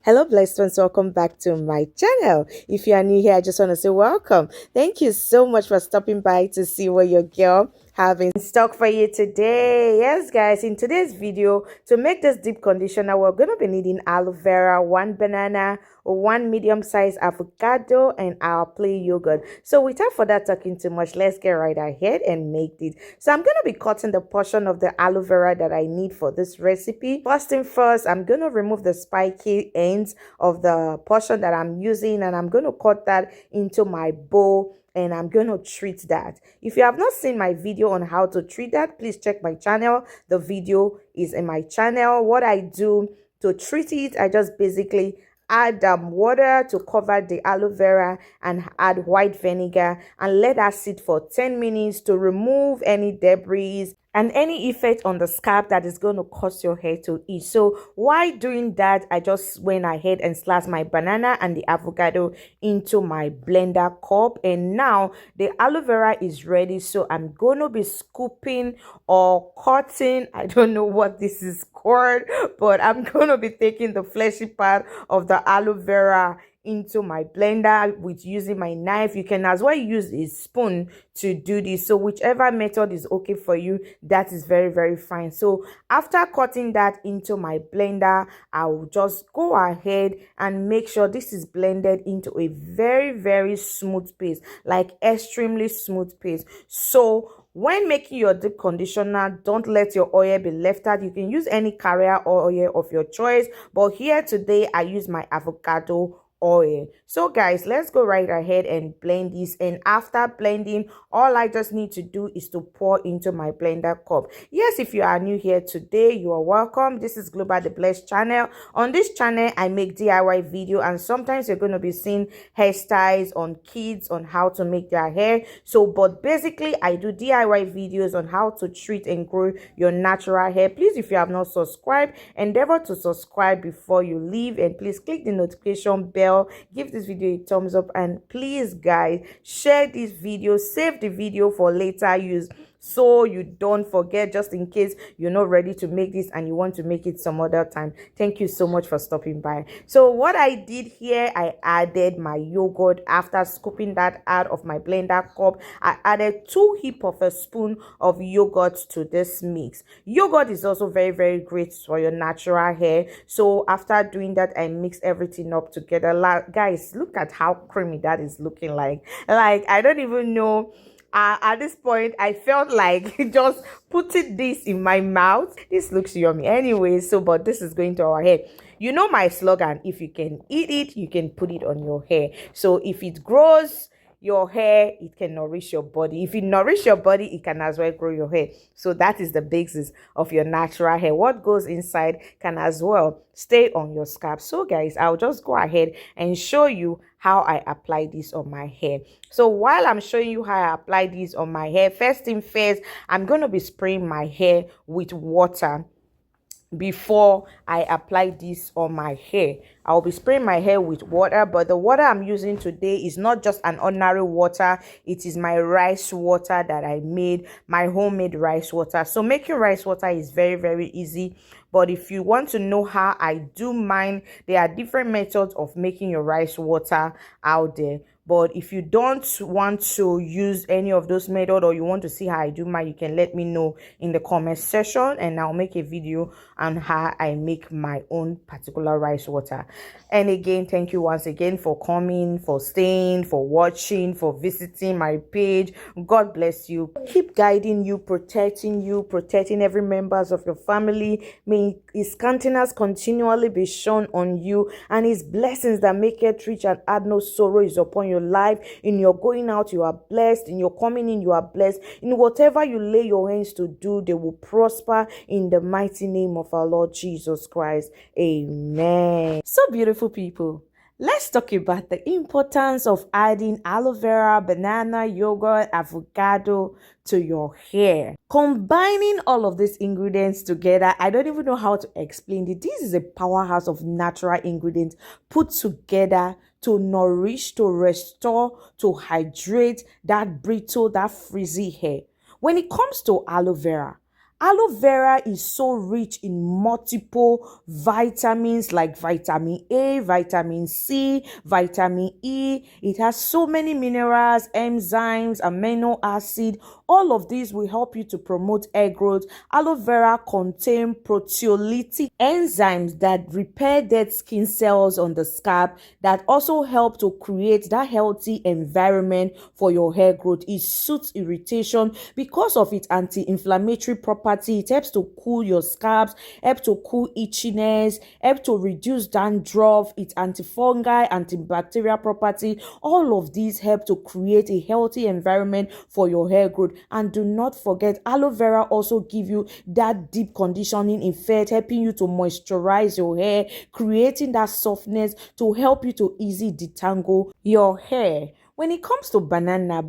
Hello, blessed ones. Welcome back to my channel. If you are new here, I just want to say welcome. Thank you so much for stopping by to see what your girl have in stock for you today. Yes, guys, in today's video, to make this deep conditioner, we're going to be needing aloe vera, one banana, one medium-sized avocado, and our plain yogurt. So without further talking too much, let's get right ahead and make this. So I'm going to be cutting the portion of the aloe vera that I need for this recipe. First thing first, I'm going to remove the spiky ends of the portion that I'm using, and I'm going to cut that into my bowl, and I'm going to treat that. If you have not seen my video on how to treat that, please check my channel. The video is in my channel. What I do to treat it, I just basically add water to cover the aloe vera and add white vinegar and let that sit for 10 minutes to remove any debris and any effect on the scalp that is going to cause your hair to itch. So while doing that, I just went ahead and sliced my banana and the avocado into my blender cup, and now the aloe vera is ready. So I'm going to be scooping or cutting, I don't know what this is called, but I'm going to be taking the fleshy part of the aloe vera into my blender with using my knife. You can as well use a spoon to do this, so whichever method is okay for you, that is very fine. So after cutting that into my blender, I will just go ahead and make sure this is blended into a very smooth paste, like extremely smooth paste. So when making your deep conditioner, don't let your oil be left out. You can use any carrier oil of your choice, but here today I use my avocado oil. So guys, let's go right ahead and blend this, and after blending, all I just need to do is to pour into my blender cup. Yes, if you are new here today, you are welcome. This is Global The Blessed channel. On this channel I make DIY video, and sometimes you're going to be seeing hairstyles on kids on how to make their hair. So but basically I do DIY videos on how to treat and grow your natural hair. Please, if you have not subscribed, endeavor to subscribe before you leave, and please click the notification bell, give this video a thumbs up, and please guys, share this video, save the video for later use so you don't forget, just in case you're not ready to make this and you want to make it some other time. Thank you so much for stopping by. So what I did here, I added my yogurt. After scooping that out of my blender cup, I added 2/2 of a spoon of yogurt to this mix. Yogurt is also very great for your natural hair. So after doing that, I mix everything up together. Guys, look at how creamy that is looking like I don't even know. At this point, I felt like just putting this in my mouth. This looks yummy anyway. So but this is going to our hair. You know my slogan, if you can eat it, you can put it on your hair. So if it grows your hair, it can nourish your body. If it nourish your body, it can as well grow your hair. So that is the basis of your natural hair. What goes inside can as well stay on your scalp. So guys, I'll just go ahead and show you how I apply this on my hair. So while I'm showing you how I apply this on my hair, first thing first, I'm going to be spraying my hair with water before I apply this on my hair. I'll be spraying my hair with water, but the water I'm using today is not just an ordinary water. It is my rice water that I made, my homemade rice water. So making rice water is very easy, but if you want to know how I do mine, there are different methods of making your rice water out there. But if you don't want to use any of those methods, or you want to see how I do mine, you can let me know in the comment section, and I'll make a video on how I make my own particular rice water. And again, thank you once again for coming, for staying, for watching, for visiting my page. God bless you. Keep guiding you, protecting every members of your family. May his countenance continually be shown on you, and his blessings that make it rich and add no sorrow is upon your life. In your going out, you are blessed. In your coming in, you are blessed. In whatever you lay your hands to do, they will prosper in the mighty name of our Lord Jesus Christ. Amen. So beautiful people, let's talk about the importance of adding aloe vera, banana, yogurt, avocado to your hair. Combining all of these ingredients together, I don't even know how to explain it. This is a powerhouse of natural ingredients put together to nourish, to restore, to hydrate that brittle, that frizzy hair. When it comes to aloe vera, Aloe vera is so rich in multiple vitamins like vitamin A, vitamin C, vitamin E. It has so many minerals, enzymes, amino acid. All of these will help you to promote hair growth. Aloe vera contains proteolytic enzymes that repair dead skin cells on the scalp, that also help to create that healthy environment for your hair growth. It soothes irritation because of its anti-inflammatory property. It helps to cool your scalps, help to cool itchiness, help to reduce dandruff. Its antifungal, antibacterial property, all of these help to create a healthy environment for your hair growth. And do not forget, aloe vera also give you that deep conditioning effect, helping you to moisturize your hair, creating that softness to help you to easily detangle your hair. When it comes to banana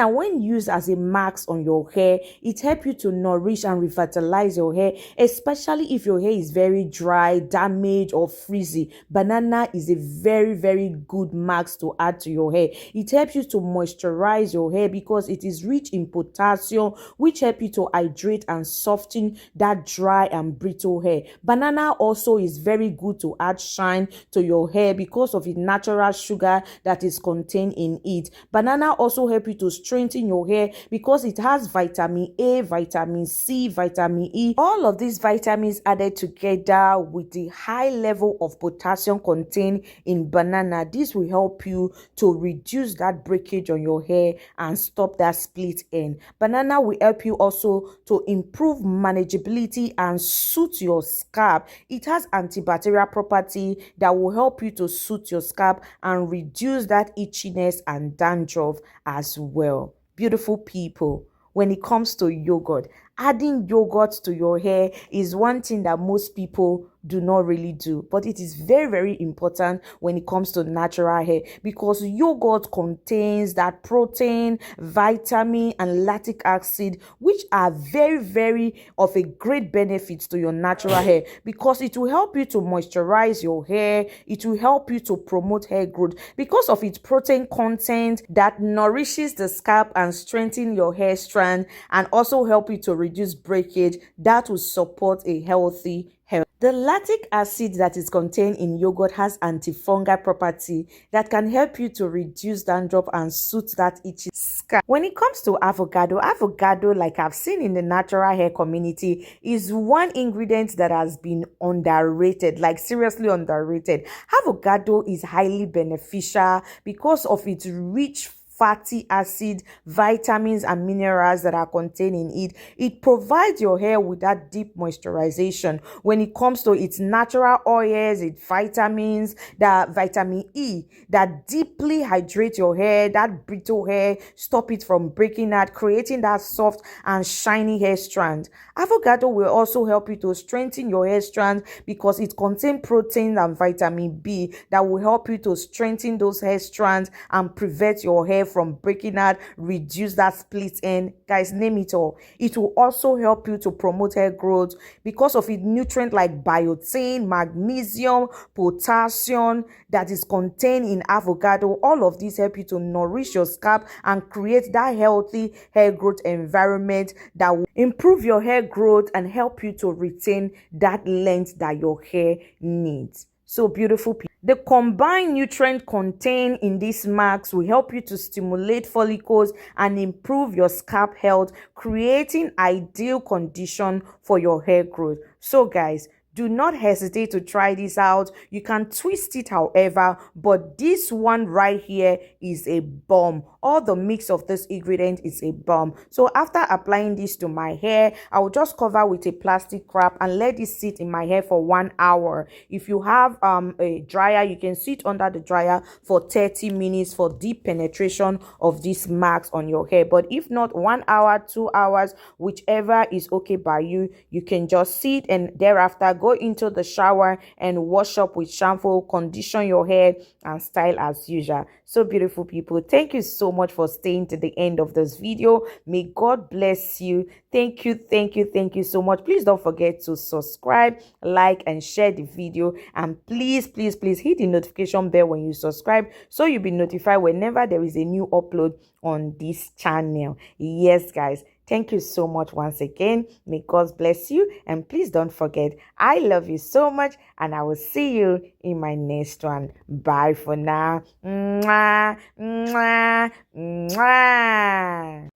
when used as a mask on your hair, it helps you to nourish and revitalize your hair, especially if your hair is very dry, damaged, or frizzy. Banana is a very good mask to add to your hair. It helps you to moisturize your hair because it is rich in potassium, which help you to hydrate and soften that dry and brittle hair. Banana also is very good to add shine to your hair because of its natural sugar that is contained in it. Banana also help you to strengthen your hair because it has vitamin A, vitamin C, vitamin E. All of these vitamins added together with the high level of potassium contained in banana. This will help you to reduce that breakage on your hair and stop that split end. Banana will help you also to improve manageability and soothe your scalp. It has antibacterial property that will help you to soothe your scalp and reduce that itchiness and dandruff as well. Beautiful people, when it comes to yogurt, adding yogurt to your hair is one thing that most people do not really do, but it is very important when it comes to natural hair because yogurt contains that protein, vitamin, and lactic acid, which are very of a great benefit to your natural hair because it will help you to moisturize your hair. It will help you to promote hair growth because of its protein content that nourishes the scalp and strengthen your hair strand, and also help you to reduce breakage. That will support a healthy hair. The lactic acid that is contained in yogurt has antifungal property that can help you to reduce dandruff and soothe that itchy scalp. When it comes to avocado, like I've seen in the natural hair community, is one ingredient that has been underrated, like seriously underrated. Avocado is highly beneficial because of its rich fatty acid, vitamins, and minerals that are contained in it. It provides your hair with that deep moisturization. When it comes to its natural oils, its vitamins, the vitamin E that deeply hydrate your hair, that brittle hair, stop it from breaking out, creating that soft and shiny hair strand. Avocado will also help you to strengthen your hair strand because it contains protein and vitamin B that will help you to strengthen those hair strands and prevent your hair from breaking out, reduce that split end. Guys, name it all. It will also help you to promote hair growth because of its nutrients like biotin, magnesium, potassium that is contained in avocado. All of these help you to nourish your scalp and create that healthy hair growth environment that will improve your hair growth and help you to retain that length that your hair needs. So beautiful people. The combined nutrient contained in these marks will help you to stimulate follicles and improve your scalp health, creating ideal condition for your hair growth. So guys, do not hesitate to try this out. You can twist it however, but this one right here is a bomb. All the mix of this ingredient is a bomb. So after applying this to my hair, I will just cover with a plastic wrap and let it sit in my hair for 1 hour. If you have a dryer, you can sit under the dryer for 30 minutes for deep penetration of these marks on your hair. But if not, 1 hour, 2 hours, whichever is okay by you, you can just sit and thereafter go into the shower and wash up with shampoo, condition your hair, and style as usual. So beautiful people, thank you so much for staying to the end of this video. May God bless you. Thank you so much. Please don't forget to subscribe, like, and share the video. And please hit the notification bell when you subscribe so you'll be notified whenever there is a new upload on this channel. Yes, guys. Thank you so much once again. May God bless you. And please don't forget, I love you so much. And I will see you in my next one. Bye for now. Mwah, mwah, mwah.